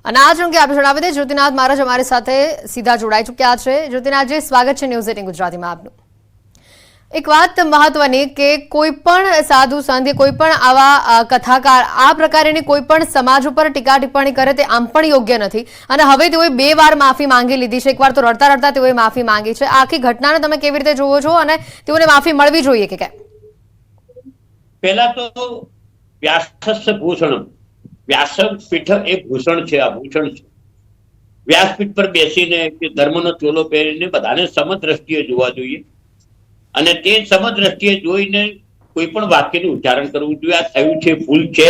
અને આ અંગે આપણે જણાવી દઈએ જ્યોતિનાથ મહારાજ અમારી સાથે સીધા જોડાઈ ચૂક્યા છે। જ્યોતિનાથજી, સ્વાગત છે ન્યૂઝ 18 ગુજરાતીમાં આપનું। એક વાત મહત્વની કે કોઈ પણ સાધુ સંત કોઈ પણ આવા કથાકાર આ પ્રકારની કોઈ પણ સમાજ ઉપર ટીકા ટિપ્પણી કરે તે આમ પણ યોગ્ય નથી અને હવે તેઓએ 2 વાર માફી માંગી લીધી છે। એકવાર તો રડતા રડતા તેઓએ માફી માંગી છે। આખી ઘટનાને તમે કેવી રીતે જોવો છો અને તેઓને માફી મળવી જોઈએ કે કેમ? પહેલા તો વ્યાસસ્ય ભૂષણમ, વ્યાસપીઠ એ ભૂષણ છે, આ ભૂષણ છે। વ્યાસપીઠ પર બેસીને કે ધર્મનો ચોલો પહેરીને બધાને સમદ્રષ્ટિએ જોવા જોઈએ અને તે સમદ્રષ્ટિએ જોઈને કોઈ પણ વાક્યનું ઉચ્ચારણ કરવું જોઈએ। આ થયું છે, ભૂલ છે,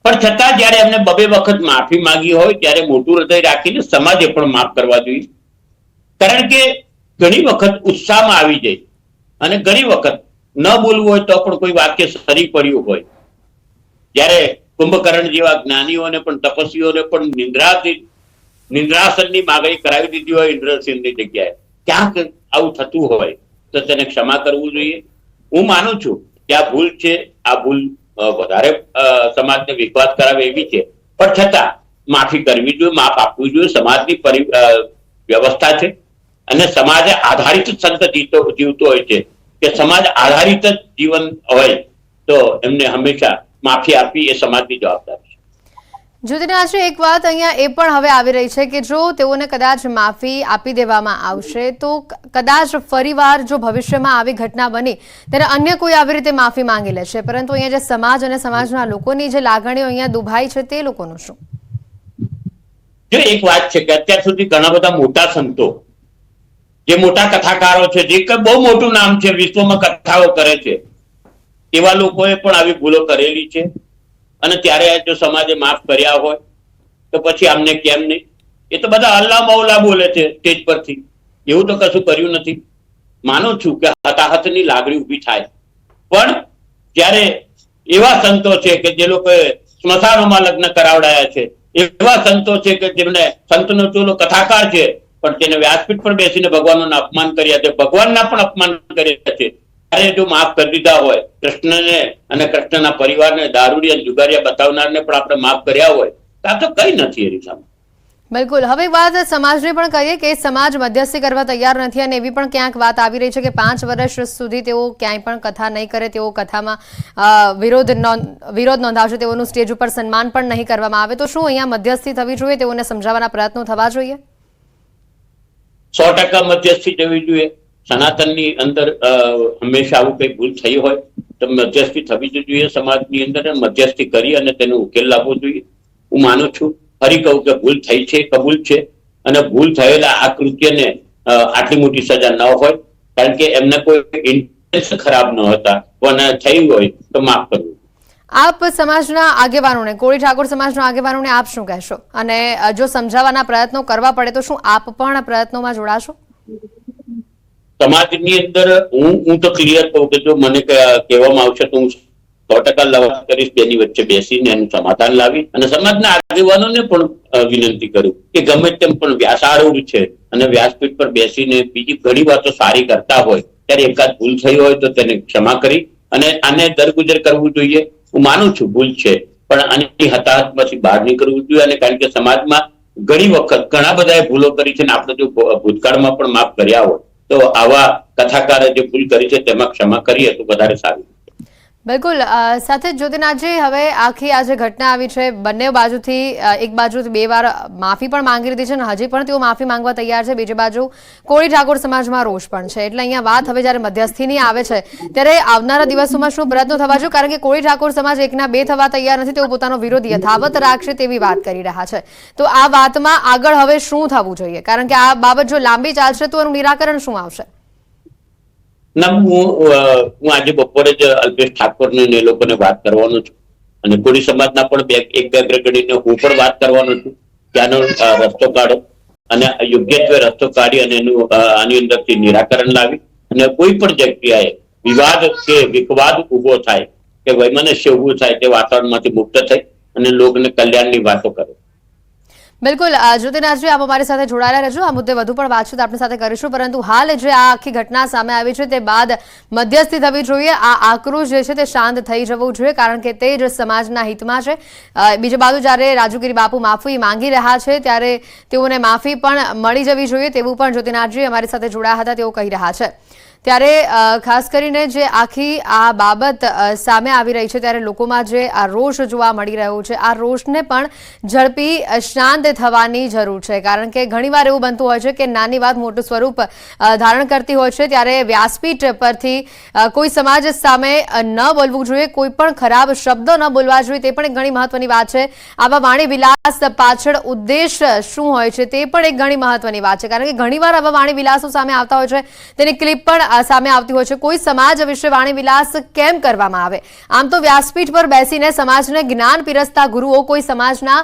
પણ છતાં જ્યારે એમને 2 વખત માફી માંગી હોય ત્યારે મોટું હૃદય રાખીને સમાજે પણ માફ કરવા જોઈએ। કારણ કે ઘણી વખત ઉત્સાહમાં આવી જાય અને ઘણી વખત ન બોલવું હોય તો પણ કોઈ વાક્ય સરી પડ્યું હોય। જ્યારે કુંભકર્ણ જેવા જ્ઞાનીઓને પણ તપસ્વીઓને પણ નિંદ્રાસનની માગણી કરાવી દીધી હોય ઇન્દ્રસિંહની જગ્યાએ, ક્યાંક આવું થતું હોય તો તેને ક્ષમા કરવું જોઈએ। હું માનું છું કે આ ભૂલ છે, આ ભૂલ વધારે સમાજને વિખવાદ કરાવે એવી છે, પણ છતાં માફી કરવી જોઈએ, માફ આપવું જોઈએ। સમાજની વ્યવસ્થા છે અને સમાજ આધારિત સંત જીવતો હોય છે કે સમાજ આધારિત જ જીવન હોય તો એમને હંમેશા માફી આપવી એ સમાજની જવાબદારી છે। જ્યોતિનાથજી, એક વાત અહીંયા એ પણ હવે આવી રહી છે કે જો તેઓને કદાચ માફી આપી દેવામાં આવશે તો કદાચ ફરીવાર જો ભવિષ્યમાં આવી ઘટના બની ત્યારે અન્ય કોઈ આવી રીતે માફી માંગી લેશે, પરંતુ અહીંયા જે સમાજ અને સમાજના લોકોની જે લાગણીઓ અહીંયા દુભાઈ છે તે લોકોનું શું? જો એક વાત છે કે અત્યાર સુધી ઘણા બધા મોટા સંતો, જે મોટા કથાકારો છે, જે બહુ મોટું નામ છે, વિશ્વમાં કથાઓ કરે છે, એવા લોકોએ પણ આવી ભૂલો કરેલી છે અને ત્યારે જો સમાજે માફ કર્યા હોય તો પછી આમને કેમ નહીં? એ તો બધા અલ્લાહ મૌલા બોલે છે સ્ટેજ પરથી, એવું તો કશું કર્યું નથી। માનું છું કે હતાહતની લાગણી ઊભી થાય, પણ જ્યારે એવા સંતો છે કે જે લોકોએ સ્મશાનોમાં લગ્ન કરાવડાયા છે, એવા સંતો છે કે જેમને સંતનો ચોલો કથાકાર છે પણ તેને વ્યાસપીઠ પર બેસીને ભગવાનનું અપમાન કર્યા છે, ભગવાનના પણ અપમાન કર્યા છે, ત્યારે જો માફ કરી દીધા હોય, કૃષ્ણને અને કૃષ્ણના પરિવારને, દારૂડિયા જુગારિયા બતાવનારને પણ આપણે માફ કર્યા હોય તો આ તો કઈ નથી એની સામે। બિલકુલ। હવે વાત સમાજની પણ કહીએ કે સમાજ મધ્યસ્થી કરવા તૈયાર નથી અને એવી પણ ક્યાંક વાત આવી રહી છે કે 5 વર્ષ સુધી તેઓ ક્યાંય પણ કથા નહીં કરે, તેઓ કથામાં વિરોધ નોંધાવશે, તેઓનું સ્ટેજ ઉપર સન્માન પણ નહીં કરવામાં આવે, તો શું અહીંયા મધ્યસ્થી થવી જોઈએ, તેઓને સમજાવવાના પ્રયત્નો થવા જોઈએ? 100% મધ્યસ્થી જવી જોઈએ। સનાતનની અંદર હંમેશા આવું કઈ ભૂલ થઈ હોય તો મધ્યસ્થી થવી જોઈએ સમાજની અંદર, મધ્યસ્થી કરી અને તેનો ઉકેલ લાવવો જોઈએ। હું માનું છું, ફરી કહું કે ભૂલ થઈ છે, કબૂલ છે અને ભૂલ થયેલા આ કૃત્યને આટલી મોટી સજા ન હોય, કારણ કે એમને કોઈ ઇન્ટેન્શન ખરાબ ન હતા, પણ થયું હોય તો માફ કરવું। આપ સમાજના આગેવાનોને, કોળી ઠાકોર સમાજના આગેવાનોને આપ શું કહેશો અને જો સમજાવવાના પ્રયત્નો કરવા પડે તો શું આપ પણ પ્રયત્નોમાં જોડાશો? સમાજની અંદર હું તો ક્લિયર કહું કે જો મને કહેવામાં આવશે તો હું 100% લવાદ કરીશ, બેની વચ્ચે બેસીને એનું સમાધાન લાવી અને સમાજના આગેવાનોને પણ વિનંતી કરું કે ગમે તેમ પણ વ્યાસારૂઢ છે અને વ્યાસપીઠ પર બેસીને બીજી ઘણી વાતો સારી કરતા હોય ત્યારે એકાદ ભૂલ થઈ હોય તો તેને ક્ષમા કરી અને આને દરગુજર કરવું જોઈએ। હું માનું છું ભૂલ છે, પણ આની હતાહતમાંથી બહાર નીકળવું જોઈએ અને કારણ કે સમાજમાં ઘણી વખત ઘણા બધાએ ભૂલો કરી છે અને આપણે જો ભૂતકાળમાં પણ માફ કર્યા હોય તો આવા કથાકારે જે ભૂલ કરી છે તેમાં ક્ષમા કરીએ તો વધારે સારું। બિલકુલ। સાથે જ્યોતિનાથજી, હવે આખી આ જે ઘટના આવી છે બંને બાજુથી, એક બાજુથી 2 વાર માફી પણ માંગી લીધી છે અને હજી પણ તેઓ માફી માંગવા તૈયાર છે, બીજી બાજુ કોળી ઠાકોર સમાજમાં રોષ પણ છે, એટલે અહીંયા વાત હવે જ્યારે મધ્યસ્થીની આવે છે ત્યારે આવનારા દિવસોમાં શું પ્રયત્નો થવા જોઈએ, કારણ કે કોળી ઠાકોર સમાજ 1ના 2 થવા તૈયાર નથી, તેઓ પોતાનો વિરોધ યથાવત રાખશે તેવી વાત કરી રહ્યા છે, તો આ વાતમાં આગળ હવે શું થવું જોઈએ, કારણ કે આ બાબત જો લાંબી ચાલશે તો એનું નિરાકરણ શું આવશે? ના, હું આજે બપોરે જ અલ્પેશ ઠાકોરને એ લોકોને વાત કરવાનો છું અને કોળી સમાજના પણ 1-2 અગ્રણીને હું પણ વાત કરવાનો છું કે આનો રસ્તો કાઢો અને યોગ્યત્વે રસ્તો કાઢી અને એનું આની અંદરથી નિરાકરણ લાવી અને કોઈ પણ જગ્યાએ વિવાદ કે વિખવાદ ઉભો થાય કે વૈમનસ્ય ઉભું થાય તે વાતાવરણમાંથી મુક્ત થઈ અને લોકોને કલ્યાણની વાતો કરે। બિલકુલ જ્યોતિનાથજી, આપ અમારી સાથે જોડાયેલા રહેજો, આ મુદ્દે વધુ પણ વાતચીત આપણી સાથે કરીશું, પરંતુ હાલ જે આ આખી ઘટના સામે આવી છે તે બાદ મધ્યસ્થી થવી જોઈએ, આ આક્રોશ જે છે તે શાંત થઈ જવું જોઈએ, કારણ કે તે જ સમાજના હિતમાં છે. બીજી બાજુ જ્યારે રાજુગીરી બાપુ માફી માંગી રહ્યા છે ત્યારે તેઓને માફી પણ મળી જવી જોઈએ તેવું પણ જ્યોતિનાથજી અમારી સાથે જોડાયા હતા તેઓ કહી રહ્યા છે. ત્યારે ખાસ કરીને જે આખી આ બાબત સામે આવી રહી છે ત્યારે લોકોમાં જે આ રોષ જોવા મળી રહ્યો છે, આ રોષને પણ ઝડપી શાંત થવાની જરૂર છે, કારણ કે ઘણીવાર એવું બનતું હોય છે કે નાની વાત મોટું સ્વરૂપ ધારણ કરતી હોય છે. ત્યારે વ્યાસપીઠ પરથી કોઈ સમાજ સામે ન બોલવું જોઈએ, કોઈ પણ ખરાબ શબ્દો ન બોલવા જોઈએ, તે પણ એક ઘણી મહત્વની વાત છે. આવા વાણી વિલાસ પાછળ ઉદ્દેશ શું હોય છે તે પણ એક ઘણી મહત્વની વાત છે, કારણ કે ઘણીવાર આવા વાણી વિલાસો સામે આવતા હોય છે, તેની ક્લિપ પણ સામે આવતી હોય છે. કોઈ સમાજ વિશે વાણી વિલાસ કેમ કરવામાં આવે? આમ તો વ્યાસપીઠ પર બેસીને સમાજને જ્ઞાન પીરસતા ગુરુઓ કોઈ સમાજના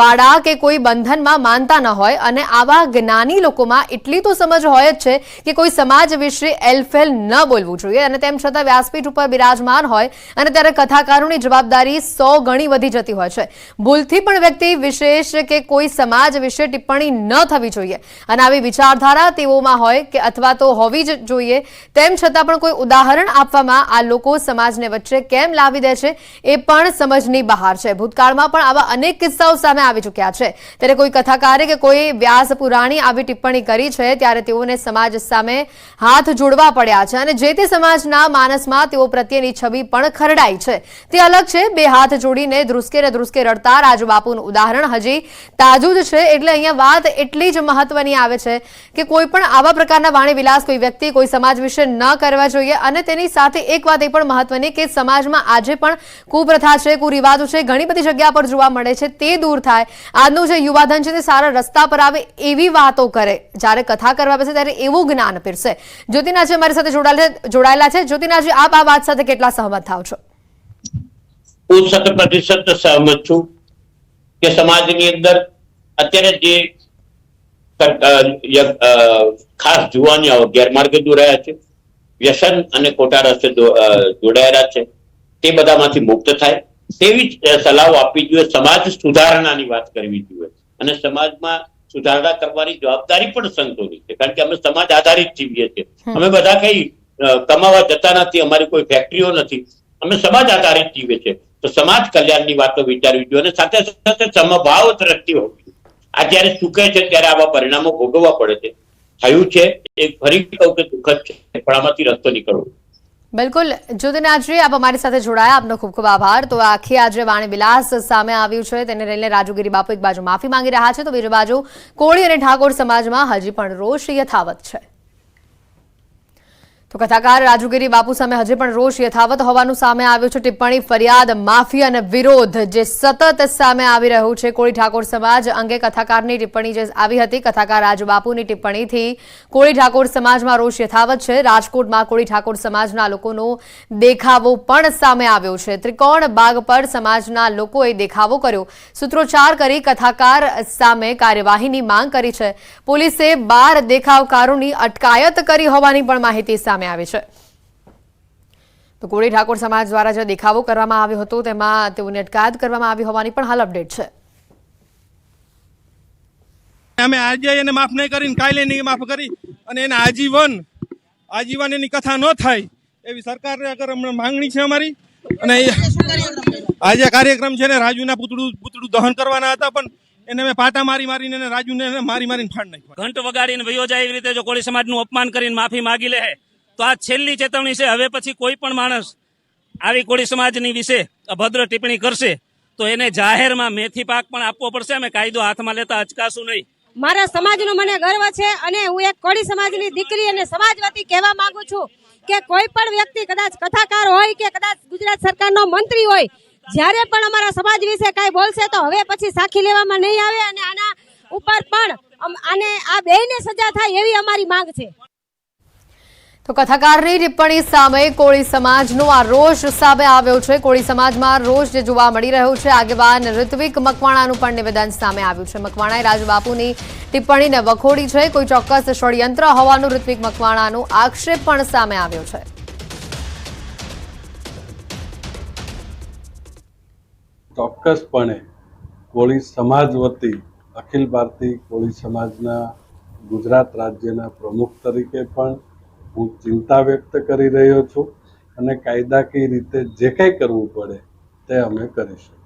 વાડા કે કોઈ બંધનમાં માનતા ન હોય, અને આવા જ્ઞાની લોકોમાં એટલી તો સમજ હોય જ છે કે કોઈ સમાજ વિશે એલફેલ ન બોલવું જોઈએ, અને તેમ છતાં વ્યાસપીઠ ઉપર બિરાજમાન હોય અને ત્યારે કથાકારોની જવાબદારી 100 ગણી વધી જતી હોય છે. ભૂલથી પણ વ્યક્તિ વિશેષ કે કોઈ સમાજ વિશે ટિપ્પણી ન થવી જોઈએ, અને આવી વિચારધારા તેઓમાં હોય કે અથવા તો હોવી જ જોઈએ, તેમ છતાં પણ કોઈ ઉદાહરણ આપવામાં આ લોકો સમાજને વચ્ચે કેમ લાવી દે છે એ પણ સમજની બહાર છે. ભૂતકાળમાં પણ આવા અનેક કિસ્સાઓ સામે આવી ચૂક્યા છે. ત્યારે કોઈ કથાકારે કે કોઈ વ્યાસ પુરાણી આવી ટિપ્પણી કરી છે ત્યારે તેઓને સમાજ સામે હાથ જોડવા પડ્યા છે, અને જે તે સમાજના માનસમાં તેઓ પ્રત્યેની છબી પણ ખરડાઈ છે. તે અલગ છે. બે હાથ જોડીને ધ્રુસકે ને ધ્રુસકે રડતા રાજુ બાપુનું ઉદાહરણ હજી તાજું જ છે. એટલે અહીંયા વાત એટલી જ મહત્વની આવે છે કે કોઈ પણ આવા પ્રકારના વાણી વિલાસ કોઈ વ્યક્તિ કોઈ સમાજ વિશે ન કરવા જોઈએ, અને તેની સાથે એક વાત એ પણ મહત્વની કે સમાજમાં આજે પણ કુપ્રથા છે, કુરિવાજો છે, ઘણી બધી જગ્યા પર જોવા મળે છે, તે દૂર થાય. આજનું જે યુવાધન છે તે સારા રસ્તા પર આવે એવી વાતો કરે, જ્યારે કથા કરવા બેસે ત્યારે એવું જ્ઞાન પીરસે. જ્યોતિનાથજી અમારી સાથે જોડાયેલા છે. જ્યોતિનાથજી, આપ આ વાત સાથે કેટલા સહમત થાવ છો? હું 100% સહમત છું કે સમાજની અંદર અત્યારે જે ખાસ જુવાનીઓ ગેરમાર્ગે દોરાયા છે, વ્યસન અને ખોટા રસ્તે જોડાયેલા છે, તે બધામાંથી મુક્ત થાય તેવી જ સલાહ આપવી જોઈએ. સમાજ સુધારણાની વાત કરવી જોઈએ, અને સમાજમાં સુધારણા કરવાની જવાબદારી પણ સંતોની છે, કારણ કે અમે સમાજ આધારિત જીવીએ છીએ. અમે બધા કઈ કમાવા જતા નથી, અમારી કોઈ ફેક્ટરીઓ નથી, અમે સમાજ આધારિત જીવીએ છીએ. તો સમાજ કલ્યાણની વાતો વિચારવી જોઈએ, અને સાથે સાથે સમભાવ દ્રષ્ટિ હોવી. આ જયારે ચૂકે છે ત્યારે આવા પરિણામો ભોગવવા પડે છે. થયું છે એ ફરી કહું કે દુઃખદ છે, પણ આમાંથી રસ્તો નીકળવો. બિલકુલ જ્યોતિનાથજી, આપ અમારી સાથે જોડાયા, આપનો ખૂબ ખૂબ આભાર. તો આખી આજે વાણી વિલાસ સામે આવ્યું છે તેને લઈને રાજુગીરી બાપુ એક બાજુ માફી માંગી રહ્યા છે, તો બીજી બાજુ કોળી અને ઠાકોર સમાજમાં હજી પણ રોષ યથાવત છે. તો કથાકાર રાજુગીરી બાપુ સામે હજી પણ રોષ યથાવત હોવાનું સામે આવ્યું છે. ટિપ્પણી, ફરિયાદ, માફી અને વિરોધ જે સતત સામે આવી રહ્યું છે. કોળી ઠાકોર સમાજ અંગે કથાકારની ટિપ્પણી જે આવી હતી, કથાકાર રાજુ બાપુની ટિપ્પણીથી કોળી ઠાકોર સમાજમાં રોષ યથાવત છે. રાજકોટમાં કોળી ઠાકોર સમાજના લોકોનો દેખાવો પણ સામે આવ્યો છે. ત્રિકોણ બાગ પર સમાજના લોકોએ દેખાવો કર્યો, સૂત્રોચ્ચાર કરી કથાકાર સામે કાર્યવાહીની માંગ કરી છે. પોલીસે 12 દેખાવકારોની અટકાયત કરી હોવાની પણ માહિતી સામે આવી છે. તો કોળી ઠાકોર સમાજ દ્વારા જે દેખાવો કરવામાં આવ્યો હતો તેમાં તેઓની અટકાયત કરવામાં આવી હોવાની પણ હાલ અપડેટ છે. અમે આજે એને માફ નહીં કરીને કાલે નહીં માફ કરી, અને એને આજીવન એની કથા ન થાય એવી સરકારને અગર માંગણી છે અમારી. અને આજે કાર્યક્રમ છે ને રાજુના પૂતળું દહન કરવાના હતા, પણ એને મેં પાટા મારીને રાજુને મારીને ફાડ નાખ્યા. ઘંટ વગાડીને વયો જાય એવી રીતે જો કોળી સમાજનું અપમાન કરીને માફી માગી લે તો આ છેલ્લી ચેતવણી છે. હવે પછી કોઈ પણ માણસ આવી કોળી સમાજની વિશે અભદ્ર ટિપ્પણી કરશે તો એને જાહેરમાં મેથી પાક પણ આપવો પડશે. અમે કાયદો હાથમાં લેતા અચકાશું નહીં. મારા સમાજનો મને ગર્વ છે, અને હું એક કોળી સમાજની દીકરી અને સમાજ વતી કહેવા માંગુ છું કે કોઈ પણ વ્યક્તિ, કદાચ કથાકાર હોય કે કદાચ ગુજરાત સરકારનો મંત્રી હોય, જ્યારે પણ અમારા સમાજ વિશે કાંઈ બોલશે તો હવે પછી સાખી લેવામાં નહીં આવે, અને આના ઉપર પણ આને આ બેયને સજા થાય એવી અમારી માંગ છે. તો કથાકારની ટિપ્પણી સામે કોળી સમાજનો આ રોષ સામે આવ્યો છે. કોળી સમાજમાં રોષ જે જોવા મળી રહ્યો છે. આગેવાન ઋત્વિક મકવાણાનું પણ નિવેદન સામે આવ્યું છે. મકવાણાએ રાજુબાપુની ટિપ્પણીને વખોડી છે. કોઈ ચોક્કસ ષડયંત્ર હોવાનું ઋત્વિક મકવાણાનો આક્ષેપ પણ સામે આવ્યો છે. ચોક્કસપણે કોળી સમાજ વતી અખિલ ભારતીય કોળી સમાજના ગુજરાત રાજ્યના પ્રમુખ તરીકે પણ હું ચિંતા વ્યક્ત કરી રહ્યો છું અને કાયદાકીય રીતે જે કંઈ કરવું પડે તે અમે કરીશું.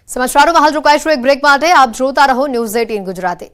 સમાચારોમાં હાલ રોકાઈશું એક બ્રેક માટે. આપ જોતા રહો ન્યૂઝ 18 ગુજરાતી.